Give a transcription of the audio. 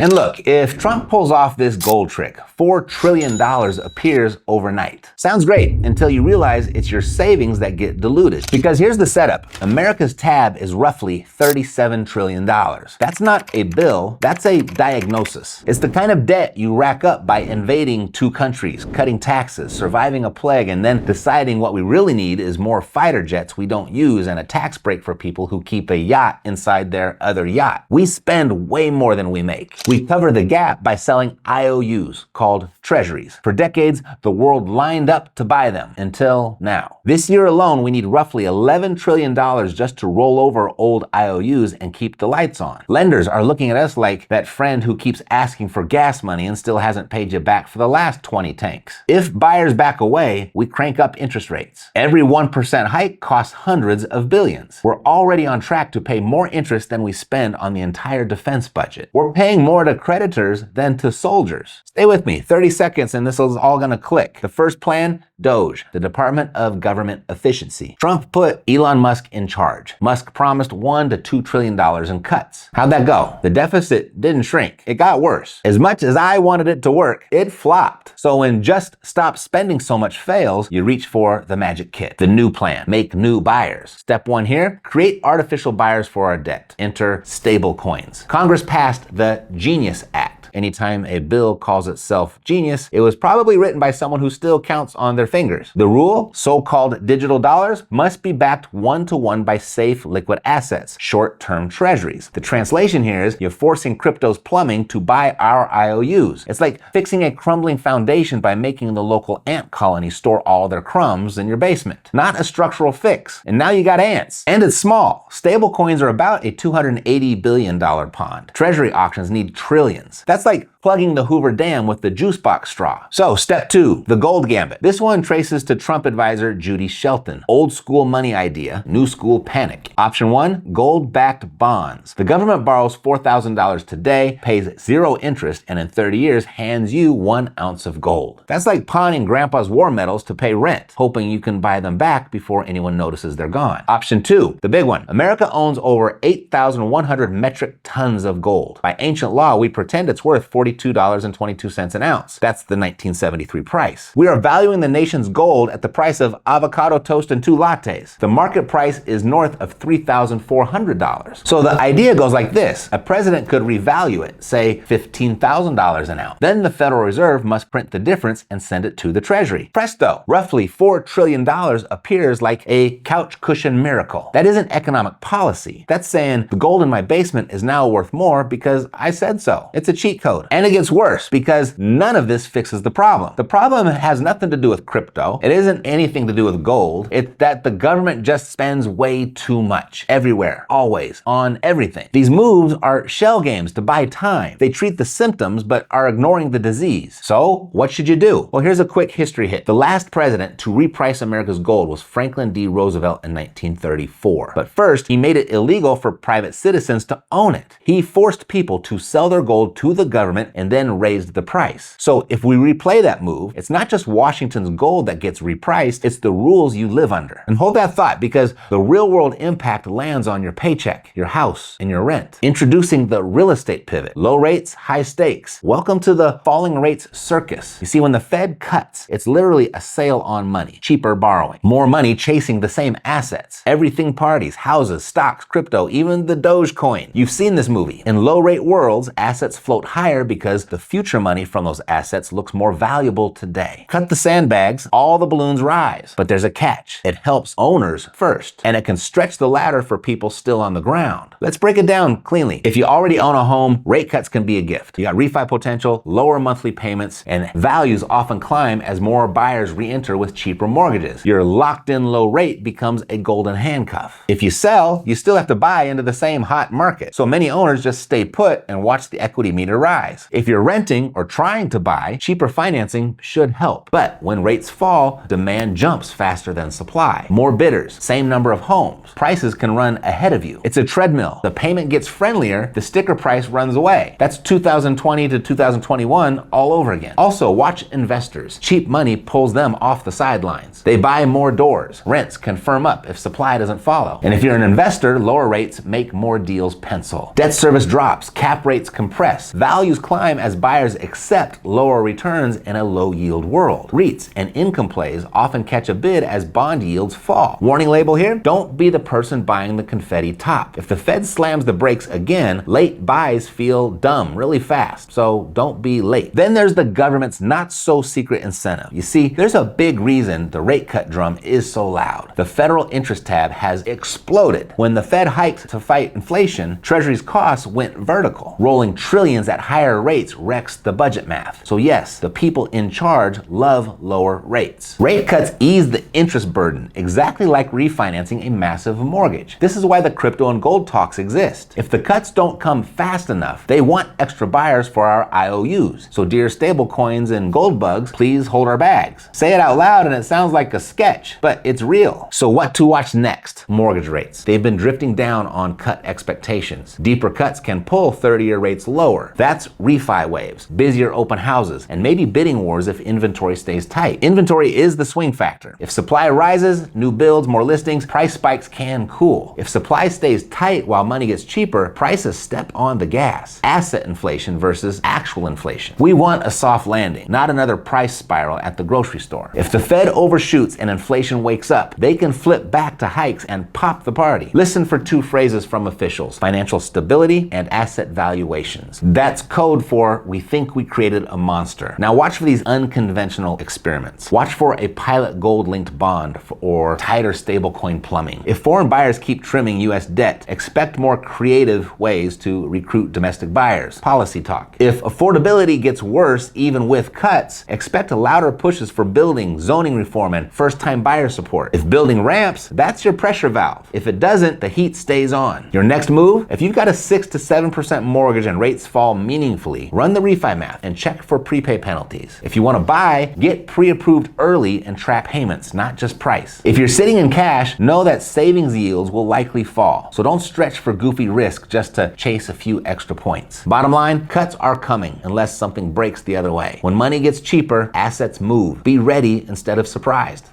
And look, if Trump pulls off this gold trick, $4 trillion appears overnight. Sounds great until you realize it's your savings that get diluted. Because here's the setup. America's tab is roughly $37 trillion. That's not a bill, that's a diagnosis. It's the kind of debt you rack up by invading two countries, cutting taxes, surviving a plague, and then deciding what we really need is more fighter jets we don't use and a tax break for people who keep a yacht inside their other yacht. We spend way more than we make. We cover the gap by selling IOUs, called Treasuries. For decades, the world lined up to buy them, until now. This year alone, we need roughly $11 trillion just to roll over old IOUs and keep the lights on. Lenders are looking at us like that friend who keeps asking for gas money and still hasn't paid you back for the last 20 tanks. If buyers back away, we crank up interest rates. Every 1% hike costs hundreds of billions. We're already on track to pay more interest than we spend on the entire defense budget. We're paying more to creditors than to soldiers. Stay with me, 30 seconds and this is all gonna click. The first plan, DOGE, the Department of Government Efficiency. Trump put Elon Musk in charge. Musk promised $1 to $2 trillion in cuts. How'd that go? The deficit didn't shrink. It got worse. As much as I wanted it to work, it flopped. So when just stop spending so much fails, you reach for the magic kit. The new plan, make new buyers. Step 1 here, create artificial buyers for our debt. Enter stablecoins. Congress passed the Genius Act. Anytime a bill calls itself genius, it was probably written by someone who still counts on their fingers. The rule, so-called digital dollars, must be backed one-to-one by safe liquid assets, short-term treasuries. The translation here is you're forcing crypto's plumbing to buy our IOUs. It's like fixing a crumbling foundation by making the local ant colony store all their crumbs in your basement. Not a structural fix. And now you got ants. And it's small. Stablecoins are about a $280 billion pond. Treasury auctions need trillions. That's like plugging the Hoover Dam with the juice box straw. So, step 2, the gold gambit. This one traces to Trump advisor Judy Shelton. Old school money idea, new school panic. Option 1, gold-backed bonds. The government borrows $4,000 today, pays 0 interest, and in 30 years hands you 1 ounce of gold. That's like pawning grandpa's war medals to pay rent, hoping you can buy them back before anyone notices they're gone. Option 2, the big one. America owns over 8,100 metric tons of gold. By ancient law, we pretend it's worth $42.22 an ounce. That's the 1973 price. We are valuing the nation's gold at the price of avocado toast and 2 lattes. The market price is north of $3,400. So the idea goes like this. A president could revalue it, say $15,000 an ounce. Then the Federal Reserve must print the difference and send it to the Treasury. Presto, roughly $4 trillion appears like a couch cushion miracle. That isn't economic policy. That's saying the gold in my basement is now worth more because I said so. It's a cheat code. And it gets worse because none of this fixes the problem. The problem has nothing to do with crypto. It isn't anything to do with gold. It's that the government just spends way too much. Everywhere. Always. On everything. These moves are shell games to buy time. They treat the symptoms but are ignoring the disease. So, what should you do? Well, here's a quick history hit. The last president to reprice America's gold was Franklin D. Roosevelt in 1934. But first, he made it illegal for private citizens to own it. He forced people to sell their gold to the government and then raised the price. So if we replay that move, it's not just Washington's gold that gets repriced, it's the rules you live under. And hold that thought because the real world impact lands on your paycheck, your house, and your rent. Introducing the real estate pivot. Low rates, high stakes. Welcome to the falling rates circus. You see, when the Fed cuts, it's literally a sale on money. Cheaper borrowing. More money chasing the same assets. Everything parties, houses, stocks, crypto, even the Dogecoin. You've seen this movie. In low rate worlds, assets float higher because the future money from those assets looks more valuable today. Cut the sandbags, all the balloons rise. But there's a catch. It helps owners first, and it can stretch the ladder for people still on the ground. Let's break it down cleanly. If you already own a home, rate cuts can be a gift. You got refi potential, lower monthly payments, and values often climb as more buyers re-enter with cheaper mortgages. Your locked-in low rate becomes a golden handcuff. If you sell, you still have to buy into the same hot market. So many owners just stay put and watch the equity meter rise. If you're renting or trying to buy, cheaper financing should help. But when rates fall, demand jumps faster than supply. More bidders, same number of homes. Prices can run ahead of you. It's a treadmill. The payment gets friendlier, the sticker price runs away. That's 2020 to 2021 all over again. Also, watch investors. Cheap money pulls them off the sidelines. They buy more doors. Rents can firm up if supply doesn't follow. And if you're an investor, lower rates make more deals pencil. Debt service drops, cap rates compress. Value Values climb as buyers accept lower returns in a low-yield world. REITs and income plays often catch a bid as bond yields fall. Warning label here: don't be the person buying the confetti top. If the Fed slams the brakes again, late buys feel dumb really fast, so don't be late. Then there's the government's not-so-secret incentive. You see, there's a big reason the rate cut drum is so loud. The federal interest tab has exploded. When the Fed hiked to fight inflation, Treasury's costs went vertical. Rolling trillions at higher rates wrecks the budget math. So yes, the people in charge love lower rates. Rate cuts ease the interest burden, exactly like refinancing a massive mortgage. This is why the crypto and gold talks exist. If the cuts don't come fast enough, they want extra buyers for our IOUs. So dear stablecoins and gold bugs, please hold our bags. Say it out loud and it sounds like a sketch, but it's real. So what to watch next? Mortgage rates. They've been drifting down on cut expectations. Deeper cuts can pull 30-year rates lower. That's refi waves, busier open houses, and maybe bidding wars if inventory stays tight. Inventory is the swing factor. If supply rises, new builds, more listings, price spikes can cool. If supply stays tight while money gets cheaper, prices step on the gas. Asset inflation versus actual inflation. We want a soft landing, not another price spiral at the grocery store. If the Fed overshoots and inflation wakes up, they can flip back to hikes and pop the party. Listen for two phrases from officials: financial stability and asset valuations. That's code for we think we created a monster. Now watch for these unconventional experiments. Watch for a pilot gold-linked bond or tighter stablecoin plumbing. If foreign buyers keep trimming US debt, expect more creative ways to recruit domestic buyers. Policy talk. If affordability gets worse even with cuts, expect louder pushes for building, zoning reform, and first-time buyer support. If building ramps, that's your pressure valve. If it doesn't, the heat stays on. Your next move? If you've got a 6 to 7% mortgage and rates fall meaningfully, run the refi math and check for prepay penalties. If you want to buy, get pre-approved early and track payments, not just price. If you're sitting in cash, know that savings yields will likely fall. So don't stretch for goofy risk just to chase a few extra points. Bottom line, cuts are coming unless something breaks the other way. When money gets cheaper, assets move. Be ready instead of surprised.